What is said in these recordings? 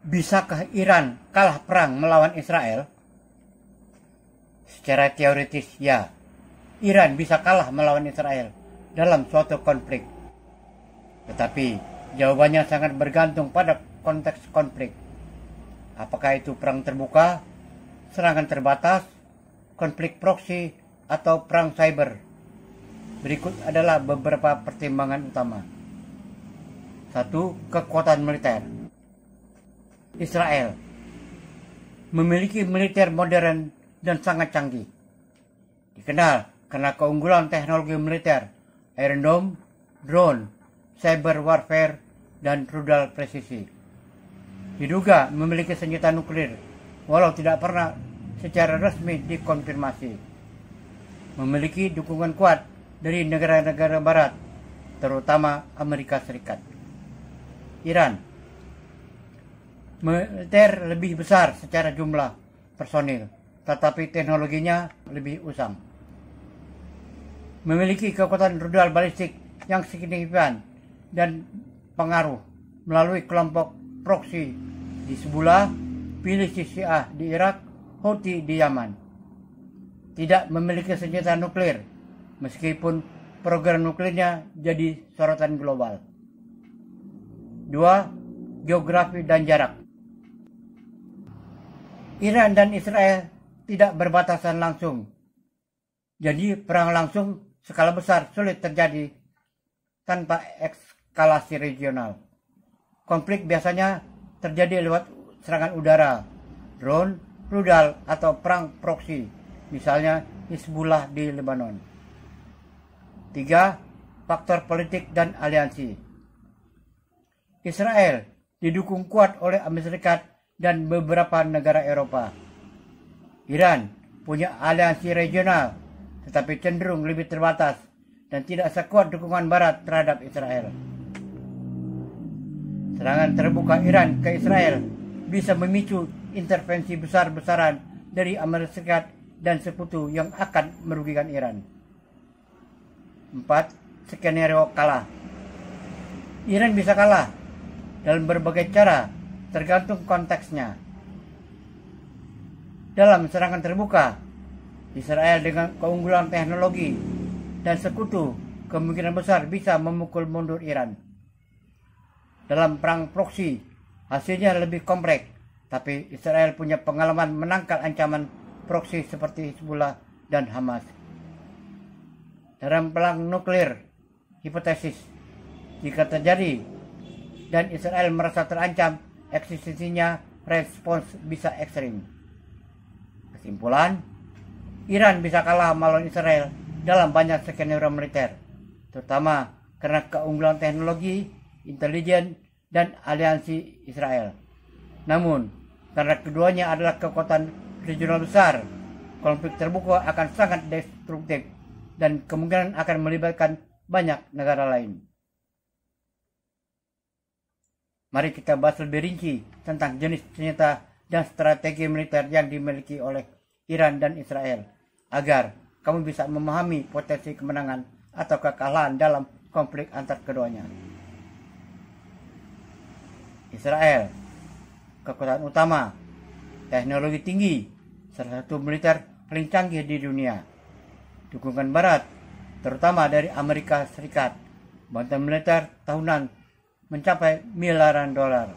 Bisakah Iran kalah perang melawan Israel? Secara teoritis ya, Iran bisa kalah melawan Israel dalam suatu konflik. Tetapi jawabannya sangat bergantung pada konteks konflik. Apakah itu perang terbuka, serangan terbatas, konflik proksi, atau perang cyber? Berikut adalah beberapa pertimbangan utama. 1. Kekuatan militer. Israel memiliki militer modern dan sangat canggih. Dikenal karena keunggulan teknologi militer, Iron Dome, drone, cyber warfare, dan rudal presisi. Diduga memiliki senjata nuklir, walau tidak pernah secara resmi dikonfirmasi. Memiliki dukungan kuat dari negara-negara barat, terutama Amerika Serikat. Iran militer lebih besar secara jumlah personil, tetapi teknologinya lebih usang. Memiliki kekuatan rudal balistik yang signifikan dan pengaruh melalui kelompok proksi di Hizbullah, milisi Syiah di Irak, Houthi di Yaman. Tidak memiliki senjata nuklir, meskipun program nuklirnya jadi sorotan global. 2. Geografi dan jarak. Iran dan Israel tidak berbatasan langsung, jadi perang langsung skala besar sulit terjadi tanpa eskalasi regional. Konflik biasanya terjadi lewat serangan udara, drone, rudal, atau perang proksi, misalnya Hizbullah di Lebanon. 3. Faktor politik dan aliansi. Israel didukung kuat oleh Amerika Serikat dan beberapa negara Eropa. Iran punya aliansi regional, tetapi cenderung lebih terbatas dan tidak sekuat dukungan Barat terhadap Israel. Serangan terbuka Iran ke Israel bisa memicu intervensi besar-besaran dari Amerika Serikat dan sekutu yang akan merugikan Iran. 4. Skenario kalah. Iran bisa kalah dalam berbagai cara, tergantung konteksnya. Dalam serangan terbuka, Israel dengan keunggulan teknologi dan sekutu kemungkinan besar bisa memukul mundur Iran. Dalam perang proksi, hasilnya lebih kompleks, tapi Israel punya pengalaman menangkal ancaman proksi seperti Hizbullah dan Hamas. Dalam perang nuklir, hipotesis, jika terjadi dan Israel merasa terancam, eksistensinya respons bisa ekstrim. Kesimpulan, Iran bisa kalah melawan Israel dalam banyak skenario militer, terutama karena keunggulan teknologi, intelijen, dan aliansi Israel. Namun, karena keduanya adalah kekuatan regional besar, konflik terbuka akan sangat destruktif dan kemungkinan akan melibatkan banyak negara lain. Mari kita bahas lebih rinci tentang jenis senjata dan strategi militer yang dimiliki oleh Iran dan Israel, agar kamu bisa memahami potensi kemenangan atau kekalahan dalam konflik antar keduanya. Israel, kekuatan utama, teknologi tinggi, salah satu militer paling canggih di dunia. Dukungan Barat, terutama dari Amerika Serikat, bantuan militer tahunan mencapai miliaran dolar.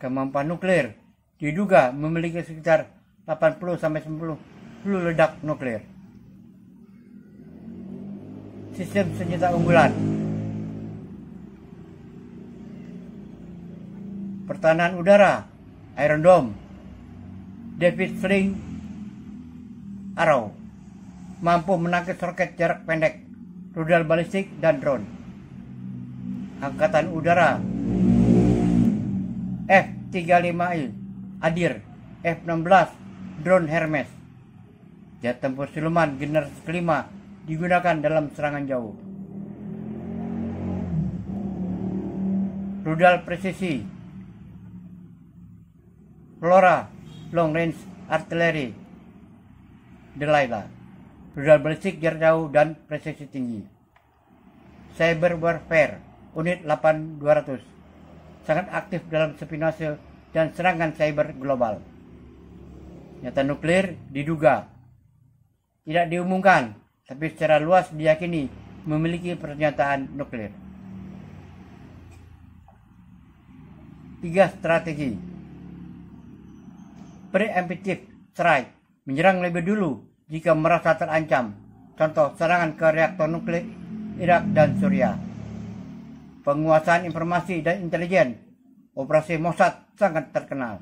Kemampuan nuklir diduga memiliki sekitar 80-90 ledak nuklir. Sistem senjata unggulan. Pertahanan udara, Iron Dome, David Sling Arrow, mampu menangkis roket jarak pendek, rudal balistik, dan drone. Angkatan udara, F-35I, Adir, F-16, drone Hermes. Jet tempur siluman generasi kelima digunakan dalam serangan jauh. Rudal presisi, Flora, Long Range Artillery, Delilah, rudal balistik jarak jauh dan presisi tinggi. Cyber warfare, unit 8200, sangat aktif dalam spionase dan serangan cyber global. Senjata nuklir diduga tidak diumumkan, tapi secara luas diyakini memiliki persenjataan nuklir. 3 strategi. Preemptive strike, menyerang lebih dulu jika merasa terancam. Contoh serangan ke reaktor nuklir Irak dan Suriah. Penguasaan informasi dan intelijen, operasi Mossad sangat terkenal.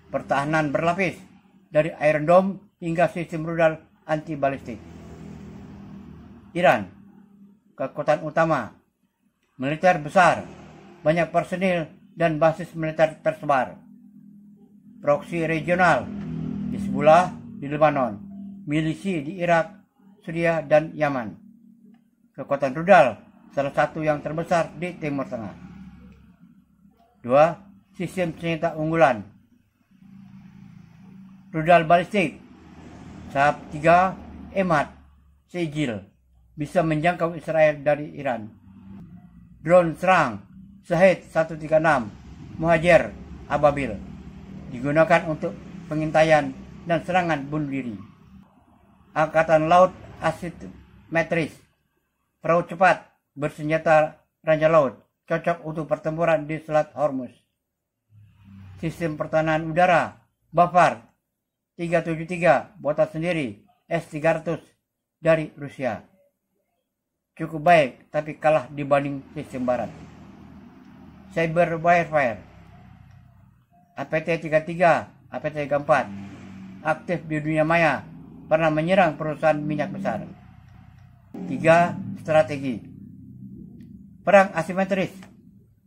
Pertahanan berlapis, dari Iron Dome hingga sistem rudal anti balistik. Iran, kekuatan utama, militer besar, banyak personil dan basis militer tersebar. Proksi regional, Hizbullah di Lebanon, milisi di Irak, Suriah, dan Yaman. Kekuatan rudal, salah satu yang terbesar di Timur Tengah. 2. Sistem senjata unggulan. Rudal balistik, Sahab 3, Emad, Sejil, bisa menjangkau Israel dari Iran. Drone serang, Shahid 136, Muhajir, Ababil, digunakan untuk pengintaian dan serangan bunuh diri. Angkatan Laut asimetris, perahu cepat bersenjata raja laut, cocok untuk pertempuran di Selat Hormuz. Sistem pertahanan udara, Bafar 373 buatan sendiri, S-300 dari Rusia. Cukup baik, tapi kalah dibanding sistem barat. Cyber warfare, APT-33, APT-34, aktif di dunia maya, pernah menyerang perusahaan minyak besar. 3. Strategi. Perang asimetris,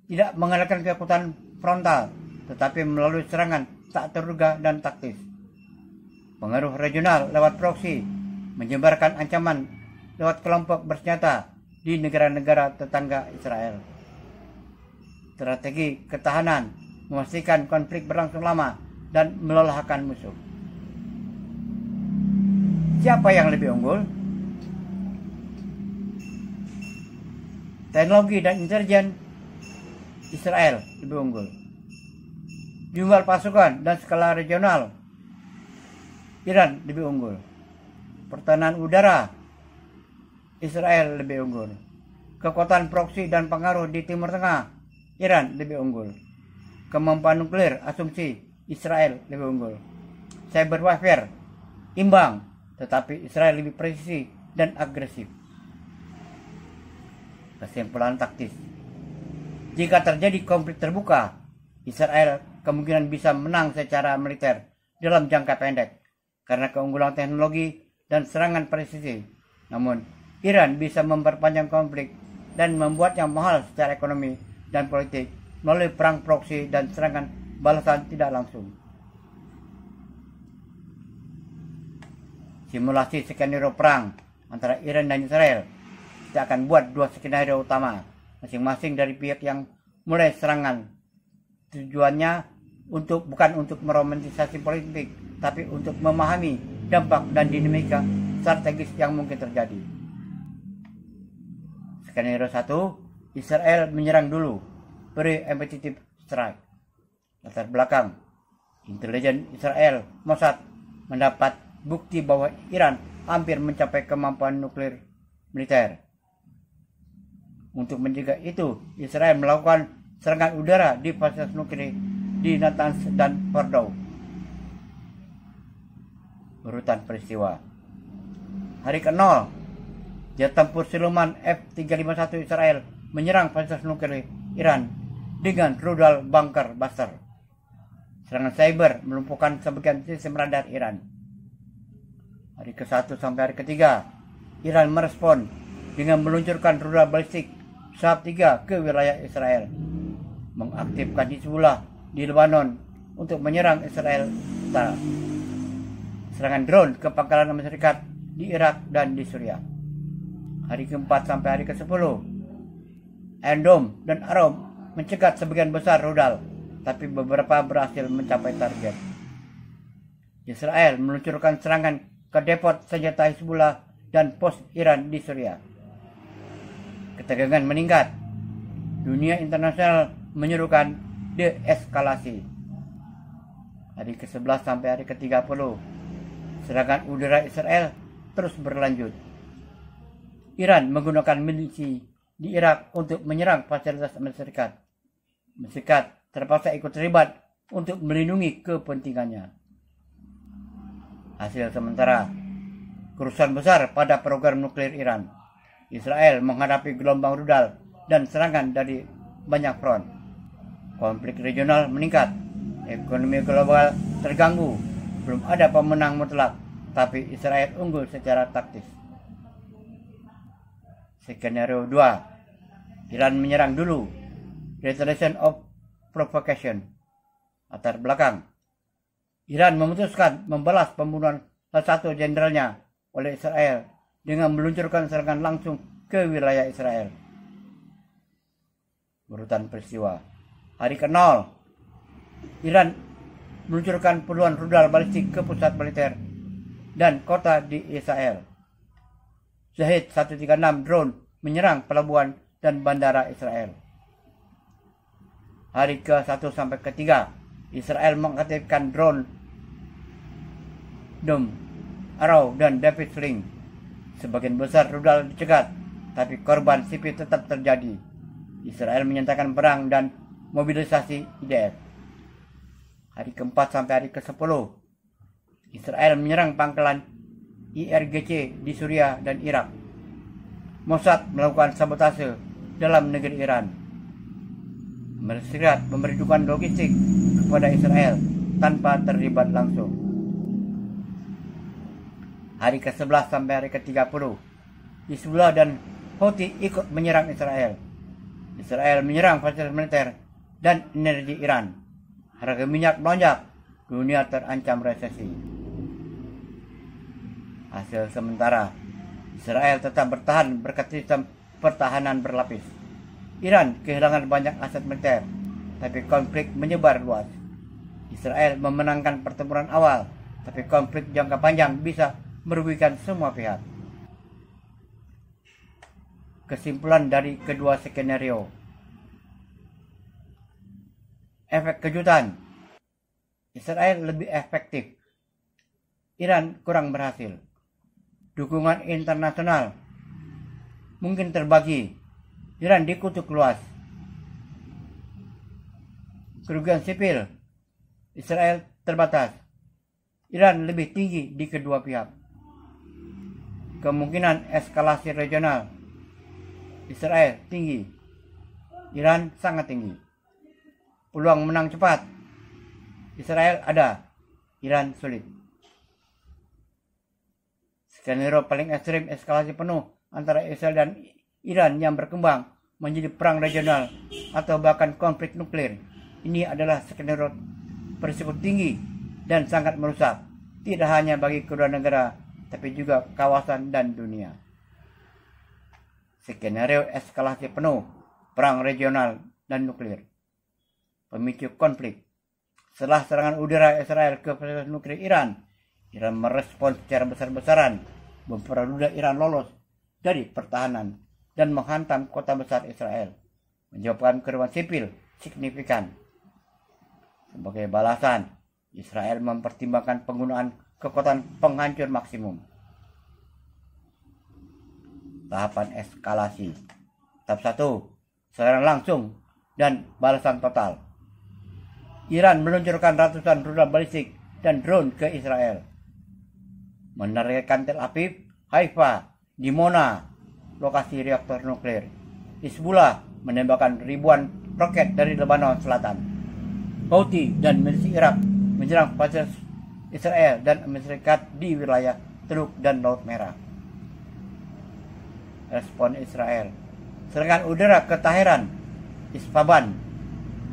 tidak mengandalkan kekuatan frontal, tetapi melalui serangan tak terduga dan taktis. Pengaruh regional lewat proksi, menyebarkan ancaman lewat kelompok bersenjata di negara-negara tetangga Israel. Strategi ketahanan, memastikan konflik berlangsung lama dan melelahkan musuh. Siapa yang lebih unggul? Teknologi dan intelijen, Israel lebih unggul. Jumlah pasukan dan skala regional, Iran lebih unggul. Pertahanan udara, Israel lebih unggul. Kekuatan proksi dan pengaruh di Timur Tengah, Iran lebih unggul. Kemampuan nuklir, asumsi, Israel lebih unggul. Cyber warfare, imbang, tetapi Israel lebih presisi dan agresif. Kesimpulan taktis. Jika terjadi konflik terbuka, Israel kemungkinan bisa menang secara militer dalam jangka pendek karena keunggulan teknologi dan serangan presisi. Namun, Iran bisa memperpanjang konflik dan membuatnya mahal secara ekonomi dan politik melalui perang proksi dan serangan balasan tidak langsung. Simulasi skenario perang antara Iran dan Israel. Kita akan buat 2 skenario utama, masing-masing dari pihak yang mulai serangan. Tujuannya bukan untuk meromantisasi politik, tapi untuk memahami dampak dan dinamika strategis yang mungkin terjadi. Skenario 1, Israel menyerang dulu, preemptive strike. Latar belakang, intelijen Israel, Mossad, mendapat bukti bahwa Iran hampir mencapai kemampuan nuklir militer. Untuk mencegah itu, Israel melakukan serangan udara di fasilitas nuklir di Natanz dan Fordow. Urutan peristiwa. Hari ke-0, jet tempur siluman F-351 Israel menyerang fasilitas nuklir Iran dengan rudal bunker buster. Serangan cyber melumpuhkan sebagian sistem radar Iran. Hari ke-1 sampai hari ke-3, Iran merespon dengan meluncurkan rudal balistik Sahab 3 ke wilayah Israel, mengaktifkan Hizbullah di Lebanon untuk menyerang Israel Utara, serangan drone ke pangkalan Amerika Serikat di Irak dan di Suriah. Hari ke-4 sampai hari ke-10, Iron Dome dan Arom mencegat sebagian besar rudal, tapi beberapa berhasil mencapai target. Israel meluncurkan serangan ke depot senjata Hizbullah dan pos Iran di Suriah. Ketegangan meningkat. Dunia internasional menyerukan deeskalasi. Hari ke-11 sampai hari ke-30, serangan udara Israel terus berlanjut. Iran menggunakan milisi di Irak untuk menyerang fasilitas Amerika Serikat. Amerika Serikat terpaksa ikut terlibat untuk melindungi kepentingannya. Hasil sementara, kerusuhan besar pada program nuklir Iran. Israel menghadapi gelombang rudal dan serangan dari banyak front. Konflik regional meningkat. Ekonomi global terganggu. Belum ada pemenang mutlak, tapi Israel unggul secara taktis. Skenario 2. Iran menyerang dulu. Retaliation of provocation. Latar belakang. Iran memutuskan membalas pembunuhan salah satu jenderalnya oleh Israel dengan meluncurkan serangan langsung ke wilayah Israel. Urutan peristiwa. Hari ke-0, Iran meluncurkan puluhan rudal balistik ke pusat militer dan kota di Israel. Shahid 136 drone menyerang pelabuhan dan bandara Israel. Hari ke-1 sampai ke-3, Israel mengaktifkan drone Dome, Arrow, dan David Sling. Sebagian besar rudal dicegat, tapi korban sipil tetap terjadi. Israel menyatakan perang dan mobilisasi IDF. Hari ke-4 sampai hari ke-10, Israel menyerang pangkalan IRGC di Suriah dan Irak. Mossad melakukan sabotase dalam negeri Iran. Amerika Serikat memberi dukungan logistik kepada Israel tanpa terlibat langsung. Hari ke-11 sampai hari ke-30, Hizbullah dan Houthi ikut menyerang Israel. Israel menyerang fasilitas militer dan energi Iran. Harga minyak melonjak, dunia terancam resesi. Hasil sementara, Israel tetap bertahan berkat sistem pertahanan berlapis. Iran kehilangan banyak aset militer, tapi konflik menyebar luas. Israel memenangkan pertempuran awal, tapi konflik jangka panjang bisa merugikan semua pihak. Kesimpulan dari kedua skenario. Efek kejutan. Israel lebih efektif. Iran kurang berhasil. Dukungan internasional mungkin terbagi. Iran dikutuk luas. Kerugian sipil Israel terbatas. Iran lebih tinggi di kedua pihak. Kemungkinan eskalasi regional Israel tinggi. Iran sangat tinggi. Peluang menang cepat Israel ada. Iran sulit. Skenario paling ekstrim eskalasi penuh antara Israel dan Iran yang berkembang menjadi perang regional atau bahkan konflik nuklir. Ini adalah skenario berisiko tinggi dan sangat merusak, tidak hanya bagi kedua negara, tapi juga kawasan dan dunia. Skenario eskalasi penuh, perang regional dan nuklir. Pemicu konflik. Setelah serangan udara Israel ke fasilitas nuklir Iran, Iran merespons secara besar-besaran. Beberapa rudal Iran lolos dari pertahanan dan menghantam kota besar Israel, menyebabkan kerugian sipil signifikan. Sebagai balasan, Israel mempertimbangkan penggunaan kekuatan penghancur maksimum. Tahapan eskalasi. Tahap 1, serangan langsung dan balasan total. Iran meluncurkan ratusan rudal balistik dan drone ke Israel, menargetkan Tel Aviv, Haifa, Dimona, lokasi reaktor nuklir. Hizbullah menembakkan ribuan roket dari Lebanon Selatan. Houthi dan milisi Irak menyerang fasilitas Israel dan Amerika Serikat di wilayah Teluk dan Laut Merah. Respon Israel. Serangan udara ke Teheran, Isfahan,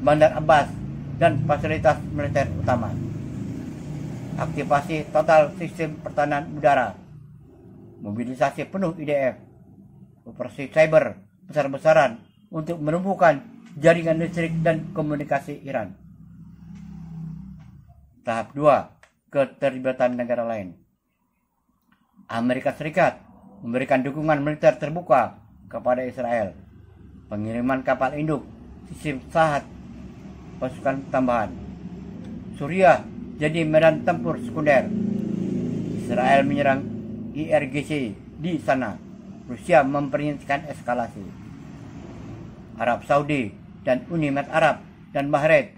Bandar Abbas, dan fasilitas militer utama. Aktivasi total sistem pertahanan udara. Mobilisasi penuh IDF. Operasi cyber besar-besaran untuk melumpuhkan jaringan listrik dan komunikasi Iran. Tahap 2, keterlibatan negara lain. Amerika Serikat memberikan dukungan militer terbuka kepada Israel. Pengiriman kapal induk sistem Shahed pasukan tambahan. Suriah jadi medan tempur sekunder. Israel menyerang IRGC di sana. Rusia memperintahkan eskalasi. Arab Saudi dan Uni Emirat Arab dan Bahrain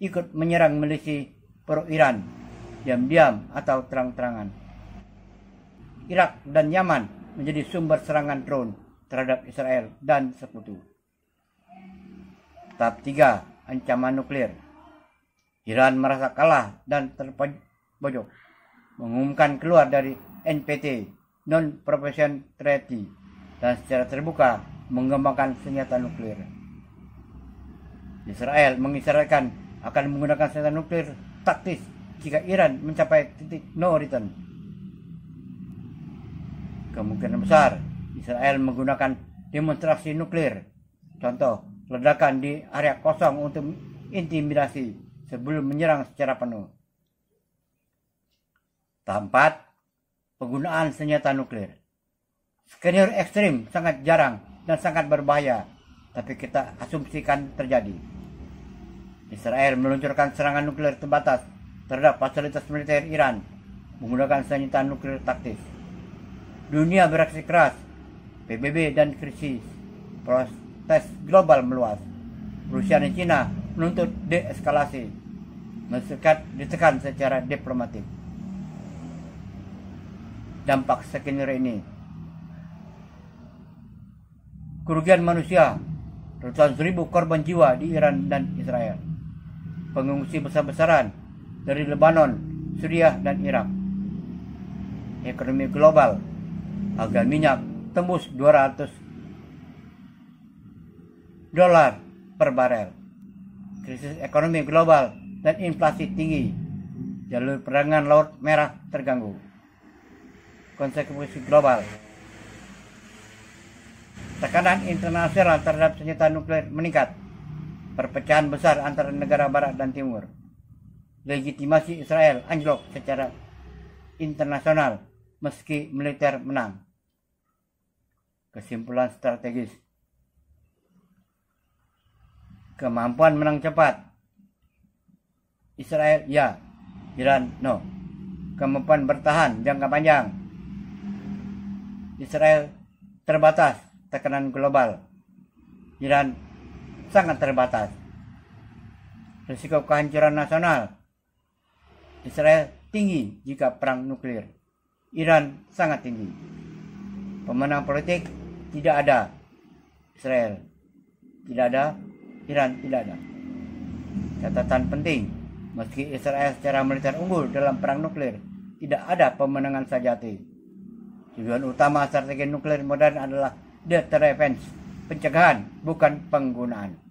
ikut menyerang milisi pro-Iran, diam-diam atau terang-terangan. Irak dan Yaman menjadi sumber serangan drone terhadap Israel dan sekutu. Tahap 3, ancaman nuklir. Iran merasa kalah dan terpojok, mengumumkan keluar dari NPT, Non-Proliferation Treaty, dan secara terbuka mengembangkan senjata nuklir. Israel mengisyaratkan akan menggunakan senjata nuklir taktis jika Iran mencapai titik no return. Kemungkinan besar Israel menggunakan demonstrasi nuklir, contoh ledakan di area kosong untuk intimidasi sebelum menyerang secara penuh. Tahap 4, penggunaan senjata nuklir. Skenario ekstrim sangat jarang dan sangat berbahaya, tapi kita asumsikan terjadi. Israel meluncurkan serangan nuklir terbatas terhadap fasilitas militer Iran menggunakan senjata nuklir taktis. Dunia bereaksi keras, PBB dan krisis, protes global meluas. Rusia dan China menuntut deeskalasi, ditekan secara diplomatik. Dampak skenario ini: kerugian manusia, ratusan ribu korban jiwa di Iran dan Israel, pengungsi besar-besaran dari Lebanon, Suriah, dan Irak. Ekonomi global, harga minyak tembus $200 per barel. Krisis ekonomi global dan inflasi tinggi. Jalur perdagangan Laut Merah terganggu. Konsekuensi global. Tekanan internasional terhadap senjata nuklir meningkat. Perpecahan besar antara negara barat dan timur. Legitimasi Israel anjlok secara internasional meski militer menang. Kesimpulan strategis: kemampuan menang cepat, Israel ya, Iran no. Kemampuan bertahan jangka panjang, Israel terbatas, tekanan global, Iran sangat terbatas. Risiko kehancuran nasional, Israel tinggi jika perang nuklir, Iran sangat tinggi. Pemenang politik tidak ada, Israel tidak ada, Iran tidak ada. Catatan penting, meski Israel secara militer unggul dalam perang nuklir, tidak ada pemenangan sejati. Tujuan utama strategi nuklir modern adalah deterrence, pencegahan, bukan penggunaan.